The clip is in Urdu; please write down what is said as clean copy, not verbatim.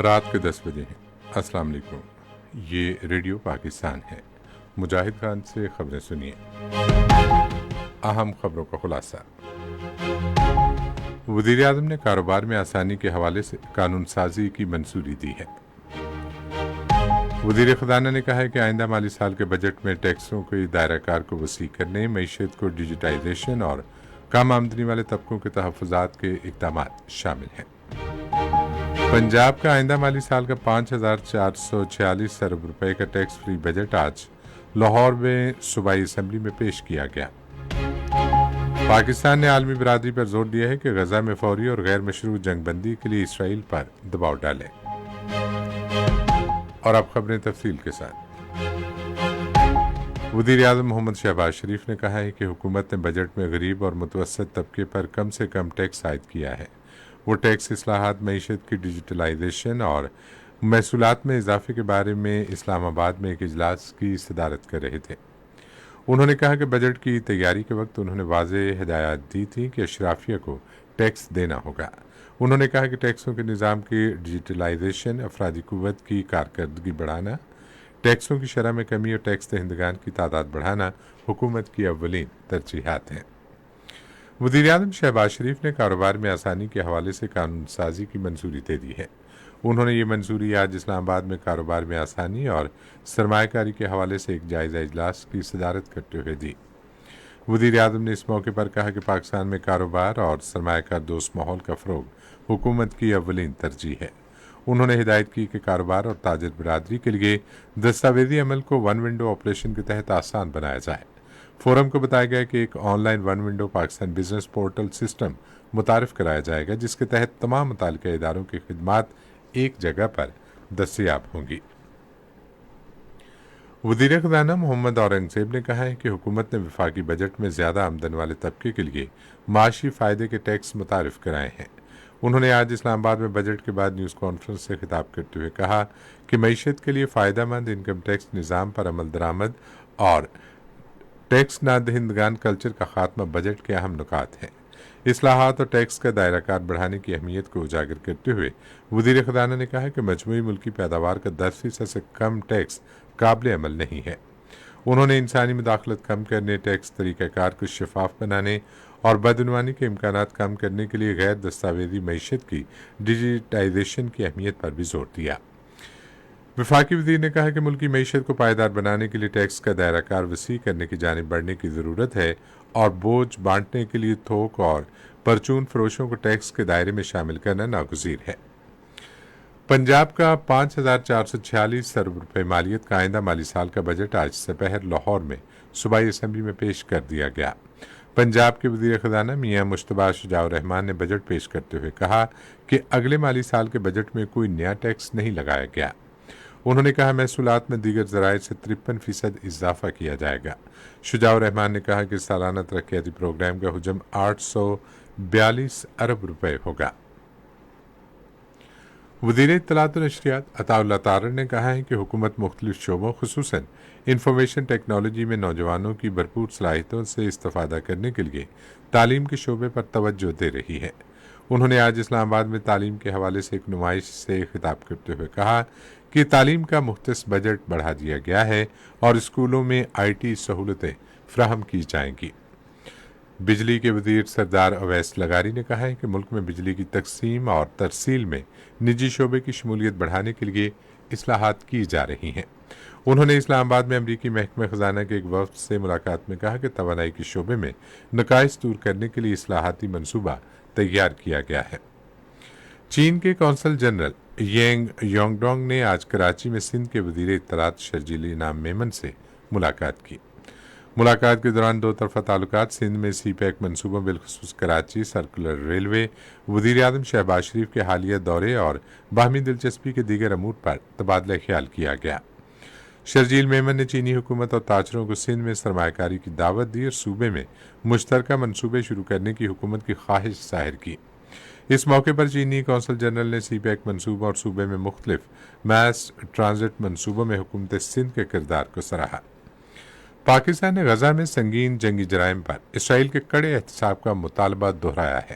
رات کے 10 بجے ہیں۔ السلام علیکم، یہ ریڈیو پاکستان ہے۔ مجاہد خان سے خبریں سنیے۔ اہم خبروں کا خلاصہ۔ وزیر اعظم نے کاروبار میں آسانی کے حوالے سے قانون سازی کی منظوری دی ہے۔ وزیر خزانہ نے کہا ہے کہ آئندہ مالی سال کے بجٹ میں ٹیکسوں کے دائرہ کار کو وسیع کرنے، معیشت کو ڈیجیٹائزیشن اور کم آمدنی والے طبقوں کے تحفظات کے اقدامات شامل ہیں۔ پنجاب کا آئندہ مالی سال کا 5,446 ارب روپے کا ٹیکس فری بجٹ آج لاہور میں صوبائی اسمبلی میں پیش کیا گیا۔ پاکستان نے عالمی برادری پر زور دیا ہے کہ غزہ میں فوری اور غیر مشروع جنگ بندی کے لیے اسرائیل پر دباؤ ڈالے۔ اور اب خبریں تفصیل کے ساتھ۔ وزیر اعظم محمد شہباز شریف نے کہا ہے کہ حکومت نے بجٹ میں غریب اور متوسط طبقے پر کم سے کم ٹیکس عائد کیا ہے۔ وہ ٹیکس اصلاحات، معیشت کی ڈیجیٹلائزیشن اور محصولات میں اضافے کے بارے میں اسلام آباد میں ایک اجلاس کی صدارت کر رہے تھے۔ انہوں نے کہا کہ بجٹ کی تیاری کے وقت انہوں نے واضح ہدایات دی تھی کہ اشرافیہ کو ٹیکس دینا ہوگا۔ انہوں نے کہا کہ ٹیکسوں کے نظام کی ڈیجیٹلائزیشن، افرادی قوت کی کارکردگی بڑھانا، ٹیکسوں کی شرح میں کمی اور ٹیکس دہندگان کی تعداد بڑھانا حکومت کی اولین ترجیحات ہیں۔ وزیر اعظم شہباز شریف نے کاروبار میں آسانی کے حوالے سے قانون سازی کی منظوری دے دی ہے۔ انہوں نے یہ منظوری آج اسلام آباد میں کاروبار میں آسانی اور سرمایہ کاری کے حوالے سے ایک جائزہ اجلاس کی صدارت کرتے ہوئے دی۔ وزیر اعظم نے اس موقع پر کہا کہ پاکستان میں کاروبار اور سرمایہ کار دوست ماحول کا فروغ حکومت کی اولین ترجیح ہے۔ انہوں نے ہدایت کی کہ کاروبار اور تاجر برادری کے لیے دستاویزی عمل کو ون ونڈو آپریشن کے تحت آسان بنایا جائے۔ فورم کو بتایا گیا کہ ایک on line one window Pakistan business portal system متعارف کرایا جائے گا، جس کے تحت تمام متعلقہ اداروں کی خدمات ایک جگہ پر دستیاب ہوں گی۔ وزیر خزانہ محمد اورنگزیب نے کہا ہے کہ حکومت نے وفاقی بجٹ میں زیادہ آمدن والے طبقے کے لیے معاشی فائدے کے ٹیکس متعارف کرائے ہیں۔ انہوں نے آج اسلام آباد میں بجٹ کے بعد نیوز کانفرنس سے خطاب کرتے ہوئے کہا کہ معیشت کے لیے فائدہ مند انکم ٹیکس نظام پر عمل درآمد اور ٹیکس نہ دہندگان کلچر کا خاتمہ بجٹ کے اہم نکات ہیں۔ اصلاحات اور ٹیکس کا دائرہ کار بڑھانے کی اہمیت کو اجاگر کرتے ہوئے وزیر خزانہ نے کہا کہ مجموعی ملکی پیداوار کا 10% سے کم ٹیکس قابل عمل نہیں ہے۔ انہوں نے انسانی مداخلت کم کرنے، ٹیکس طریقہ کار کو شفاف بنانے اور بدعنوانی کے امکانات کم کرنے کے لیے غیر دستاویزی معیشت کی ڈیجیٹائزیشن کی اہمیت پر بھی زور دیا۔ وفاقی وزیر نے کہا کہ ملکی معیشت کو پائیدار بنانے کے لیے ٹیکس کا دائرہ کار وسیع کرنے کی جانب بڑھنے کی ضرورت ہے اور بوجھ بانٹنے کے لیے تھوک اور پرچون فروشوں کو ٹیکس کے دائرے میں شامل کرنا ناگزیر ہے۔ پنجاب کا 5,446 ارب روپے مالیت کا آئندہ مالی سال کا بجٹ آج سپہر لاہور میں صوبائی اسمبلی میں پیش کر دیا گیا۔ پنجاب کے وزیر خزانہ میاں مشتبہ شجاع الرحمان نے بجٹ پیش کرتے ہوئے کہا کہ اگلے مالی سال کے بجٹ میں کوئی نیا ٹیکس نہیں لگایا گیا۔ انہوں نے کہا محصولات میں دیگر ذرائع سے 53% اضافہ کیا جائے گا۔ شجاع الرحمان نے کہا کہ سالانہ ترقیاتی پروگرام کا حجم 842 ارب روپے ہوگا۔ وزیر اطلاعات و نشریات عطا اللہ طاہر نے کہا ہے کہ حکومت مختلف شعبوں خصوصاً انفارمیشن ٹیکنالوجی میں نوجوانوں کی بھرپور صلاحیتوں سے استفادہ کرنے کے لیے تعلیم کے شعبے پر توجہ دے رہی ہے۔ انہوں نے آج اسلام آباد میں تعلیم کے حوالے سے ایک نمائش سے خطاب کرتے ہوئے کہا کہ تعلیم کا مختص بجٹ بڑھا دیا گیا ہے اور اسکولوں میں آئی ٹی سہولتیں فراہم کی جائیں گی۔ بجلی کے وزیر سردار اویس لغاری نے کہا ہے کہ ملک میں بجلی کی تقسیم اور ترسیل میں نجی شعبے کی شمولیت بڑھانے کے لیے اصلاحات کی جا رہی ہیں۔ انہوں نے اسلام آباد میں امریکی محکمہ خزانہ کے ایک وفد سے ملاقات میں کہا کہ توانائی کے شعبے میں نقائص دور کرنے کے لیے اصلاحاتی منصوبہ تیار کیا گیا ہے۔ چین کے قونصل جنرل ینگ یونگ ڈونگ نے آج کراچی میں سندھ کے وزیر اطلاعات شرجیل انعام میمن سے ملاقات کی۔ ملاقات کے دوران دو طرفہ تعلقات، سندھ میں سی پیک منصوبوں بالخصوص کراچی سرکولر ریلوے، وزیر اعظم شہباز شریف کے حالیہ دورے اور باہمی دلچسپی کے دیگر امور پر تبادلہ خیال کیا گیا۔ شرجیل میمن نے چینی حکومت اور تاجروں کو سندھ میں سرمایہ کاری کی دعوت دی اور صوبے میں مشترکہ منصوبے شروع کرنے کی حکومت کی خواہش ظاہر کی۔ اس موقع پر چینی قونصل جنرل نے سی پیک منصوبوں اور صوبے میں مختلف میس ٹرانزٹ منصوبوں میں حکومت سندھ کے کردار کو سراہا۔ پاکستان نے غزہ میں سنگین جنگی جرائم پر اسرائیل کے کڑے احتساب کا مطالبہ دہرایا ہے۔